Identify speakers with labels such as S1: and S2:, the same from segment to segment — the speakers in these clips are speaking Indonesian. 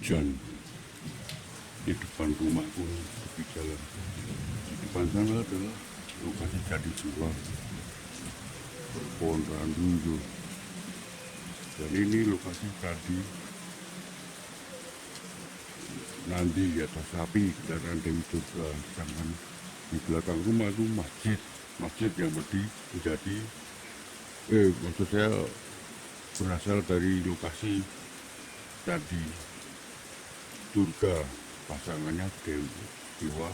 S1: hujan di depan rumahku tepi jalan. Di depan sana adalah lokasi candi jiwa berpohon randu itu. Dan ini lokasi candi nanti di atas sapi kendaraan Dewi Durga. Sedangkan di belakang rumah itu masjid yang menjadi maksud saya berasal dari lokasi candi Durga, pasangannya Dewa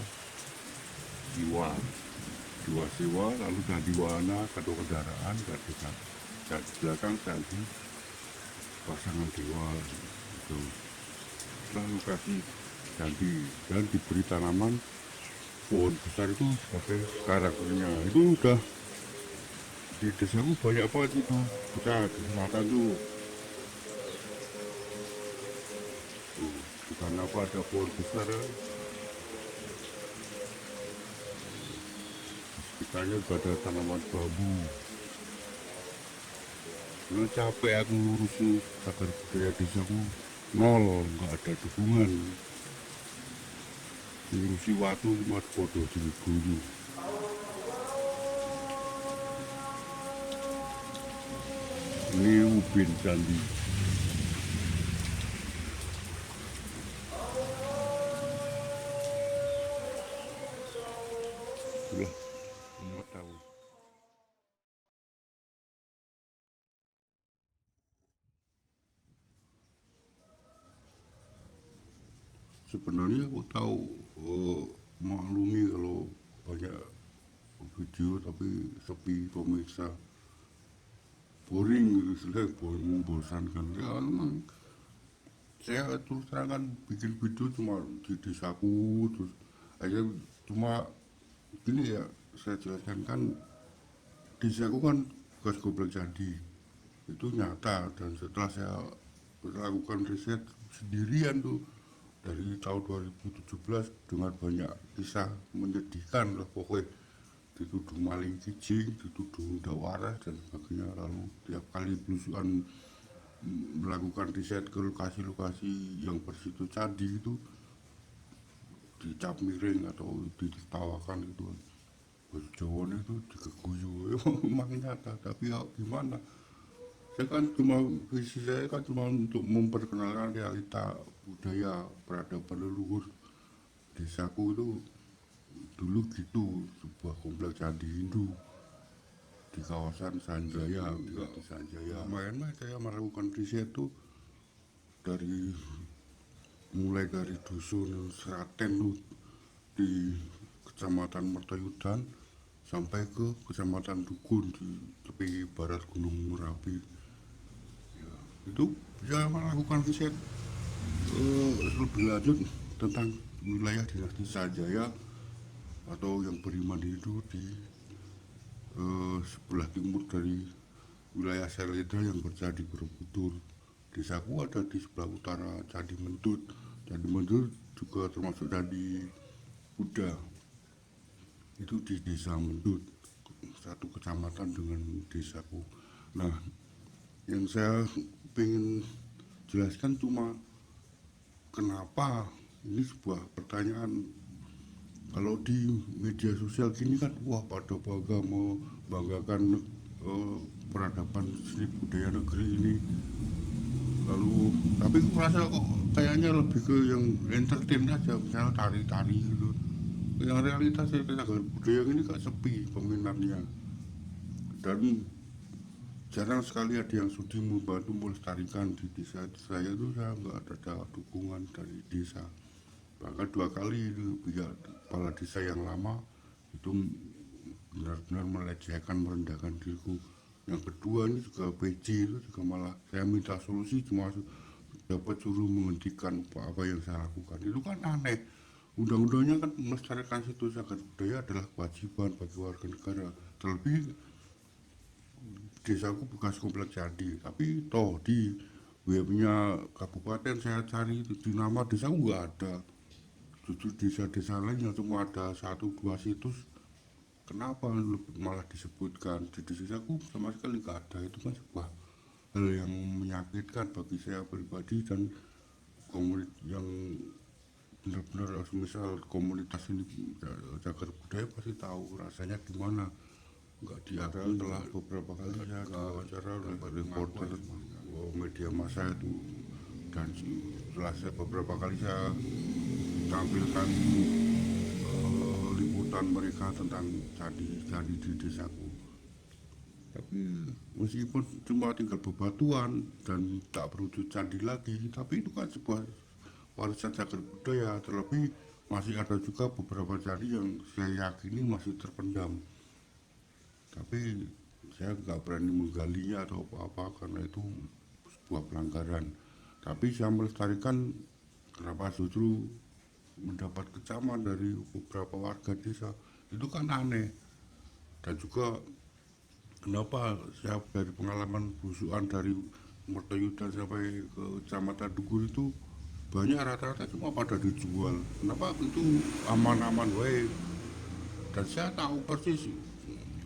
S1: Siwa, lalu candi Wana, kedua kendaraan, candi belakang candi pasangan Dewa itu. Setelah lokasi candi dan diberi tanaman pohon besar itu sebagai karakternya. Itu udah di desaku banyak banget itu, kita di selatan tuh. Karena apa ada pohon besar, sekitarnya juga ada tanaman bambu. Lu capek aku ngurusin cagar budaya desaku, nol, nggak ada dukungan. Ngurusi waktu cuma bodoh di guru. Ini ubin candi. Udah, semua tahu. Sebenarnya aku tahu maklumi kalau banyak video tapi sepi pemirsa, boring gitu, selesai boring, membosankan. Ya memang saya terus terang kan bikin video cuma di desaku, terus aja cuma gini ya, saya jelaskan kan desaku kan bekas goblok candi itu nyata. Dan setelah saya melakukan riset sendirian tuh dari tahun 2017 dengan banyak kisah menyedihkan lah pokoknya, dituduh maling kijing, dituduh ndak waras dan sebagainya. Lalu tiap kali belusuan melakukan riset ke lokasi-lokasi yang bersitu candi itu dicap miring atau ditertawakan gitu. Bahasa Jawa itu dikeguyu. Emang nyata, tapi ya gimana, saya kan cuma, visi saya kan cuma untuk memperkenalkan realita budaya peradaban leluhur desaku itu dulu gitu, sebuah komplek candi Hindu di kawasan Sanjaya, di Sanjaya. Lumayan saya melakukan riset tuh dari mulai dari dusun Seraten tuh di kecamatan Mertoyudan sampai ke kecamatan Dukun di tepi barat Gunung Merapi. Ya, itu bisa melakukan riset lebih lanjut tentang wilayah dinasti Sanjaya atau yang beriman itu di sebelah timur dari wilayah Seleda yang bercandi Borobudur. Desaku ada di sebelah utara Candi Mentut. Candi Mentut juga termasuk candi Buddha. Itu di desa Mentut, satu kecamatan dengan desaku. Nah, yang saya ingin jelaskan cuma kenapa ini sebuah pertanyaan. Kalau di media sosial gini kan wah pada bangga membanggakan peradaban seni budaya negeri ini, lalu tapi aku merasa kok kayaknya lebih ke yang entertain aja, misalnya tari-tari gitu. Yang realitas cagar budaya ini gak sepi peminatnya, dan jarang sekali ada yang sudi membantu melestarikan di desa saya itu. Saya nggak ada dukungan dari desa. Bahkan 2 kali itu pihak kepala desa yang lama itu benar-benar melecehkan, merendahkan diriku. Yang kedua ini juga PJ itu juga malah saya minta solusi cuma dapat suruh menghentikan apa yang saya lakukan. Itu kan aneh. Undang-undangnya kan melestarikan situs cagar budaya adalah kewajiban bagi warga negara. Terlebih desaku bekas komplek candi, tapi toh di webnya kabupaten saya cari di nama desaku nggak ada. Justru desa-desa lain yang cuma ada 1-2 situs, kenapa malah disebutkan di desaku sama sekali nggak ada. Itu kan sebuah hal yang menyakitkan bagi saya pribadi dan komunitas yang benar-benar misal komunitas ini cagar budaya pasti tahu rasanya gimana. Nggak diakui telah beberapa kali saya diwawancara oleh reporter media massa itu, dan setelah beberapa kali saya tampilkan liputan mereka tentang candi-candi di desaku. Tapi meskipun cuma tinggal bebatuan dan tak berwujud candi lagi, tapi itu kan sebuah warisan cagar budaya. Terlebih masih ada juga beberapa candi yang saya yakini masih terpendam. Tapi saya nggak berani menggalinya atau apa-apa karena itu sebuah pelanggaran. Tapi saya melestarikan, kenapa justru mendapat kecaman dari beberapa warga desa, itu kan aneh. Dan juga kenapa saya dari pengalaman busukan dari Mertoyudan sampai ke Kecamatan Dukur itu banyak rata-rata cuma pada dijual. Kenapa itu aman-aman wae. Dan saya tahu persis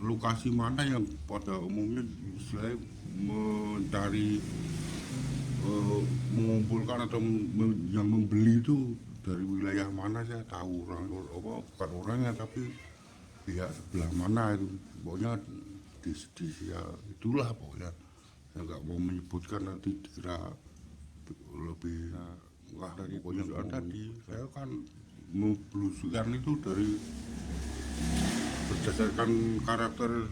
S1: lokasi mana yang pada umumnya istilahnya mencari mengumpulkan atau yang membeli itu dari wilayah mana. Saya tahu orang apa, bukan orangnya tapi pihak sebelah mana itu, pokoknya di ya itulah pokoknya. Saya nggak mau menyebutkan nanti dikira lebih wah dari pokoknya tadi. Saya kan belusukan itu dari berdasarkan karakter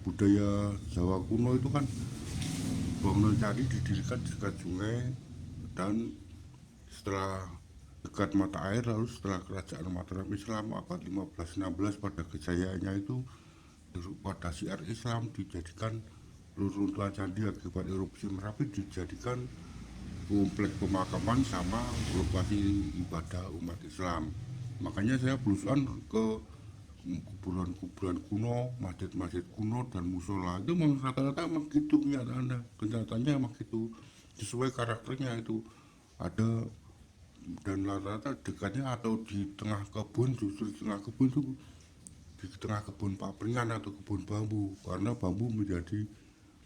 S1: budaya Jawa kuno itu kan bangunan candi didirikan di dekat sungai, dan setelah dekat mata air, lalu setelah kerajaan Mataram Islam abad 15-16 pada kejayaannya itu pada syiar Islam dijadikan runtuhan candi akibat erupsi Merapi dijadikan kompleks pemakaman sama lokasi ibadah umat Islam. Makanya saya belusukan ke kuburan-kuburan kuno, masjid-masjid kuno dan musola. Itu memang rata-rata emang gitu kenyataannya emang gitu, sesuai karakternya itu ada. Dan rata-rata dekatnya atau di tengah kebun, justru di tengah kebun itu di tengah kebun papringan atau kebun bambu, karena bambu menjadi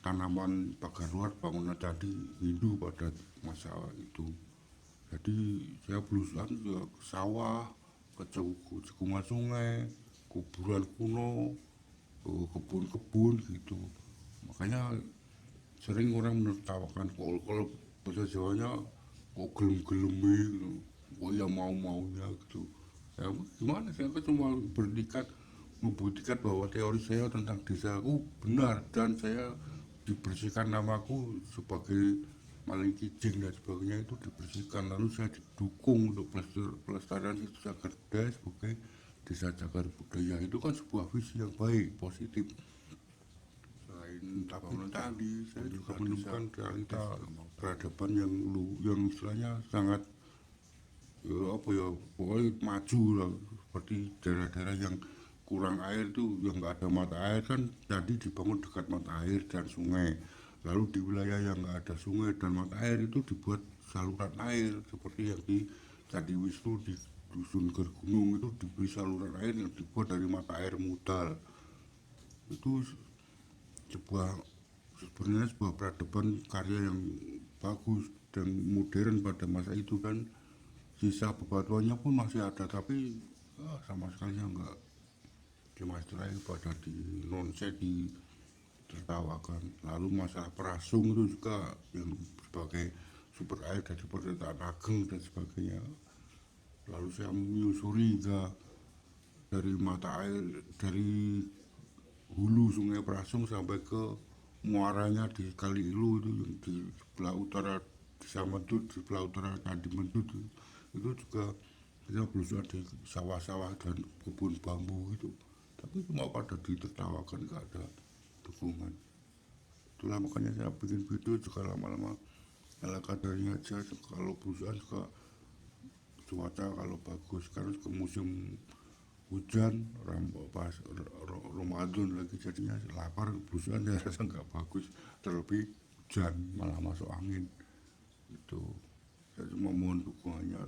S1: tanaman pagar luar bangunan candi Hindu pada masa itu. Jadi saya belusukan ke sawah, ke cekungan sungai, kuburan kuno, kebun-kebun gitu. Makanya sering orang menertawakan kalau bahasa Jawanya kok gelem-gelemi gitu, kok ya mau-maunya gitu. Ya gimana, saya kan cuma berdikat membuktikan bahwa teori saya tentang desaku benar, dan saya dibersihkan namaku sebagai maling kijing dan sebagainya itu dibersihkan, lalu saya didukung untuk pelestarian itu cagar budaya sebagai desa cagar budaya. Itu kan sebuah visi yang baik, positif. Selain bangunan tadi, saya juga menemukan realita peradaban yang istilahnya sangat apa ya, pokoknya maju lah, seperti daerah-daerah yang kurang air itu, yang nggak ada mata air kan jadi dibangun dekat mata air dan sungai. Lalu di wilayah yang nggak ada sungai dan mata air itu dibuat saluran air, seperti yang di Candi Wisnu di dusun Gergunung itu diberi saluran air yang dibuat dari mata air Mudal. Itu sebuah sebenarnya sebuah peradaban karya yang bagus dan modern pada masa itu, dan sisa bebatuannya pun masih ada, tapi sama sekali enggak dimasalahkan, pada di nonset ditertawakan. Lalu masalah perasung itu juga yang sebagai sumber air dari perdesaan Ageng dan sebagainya. Lalu saya menyusuri hingga dari mata air, dari hulu sungai Prasung sampai ke muaranya di Kali Ilu itu yang di sebelah utara Desa Mendut, di sebelah utara Candi Mendut itu juga kita berusaha di sawah-sawah dan kebun bambu itu, tapi cuma pada ditertawakan, nggak ada dukungan. Itulah makanya saya bikin video juga lama-lama ala kadarnya aja. Kalau perusahaan juga cuaca kalau bagus, karena ke musim hujan pas Ramadan lagi jadinya lapar, perusahaan saya rasa nggak bagus, terlebih hujan malah masuk angin itu. Saya cuma mohon dukungannya.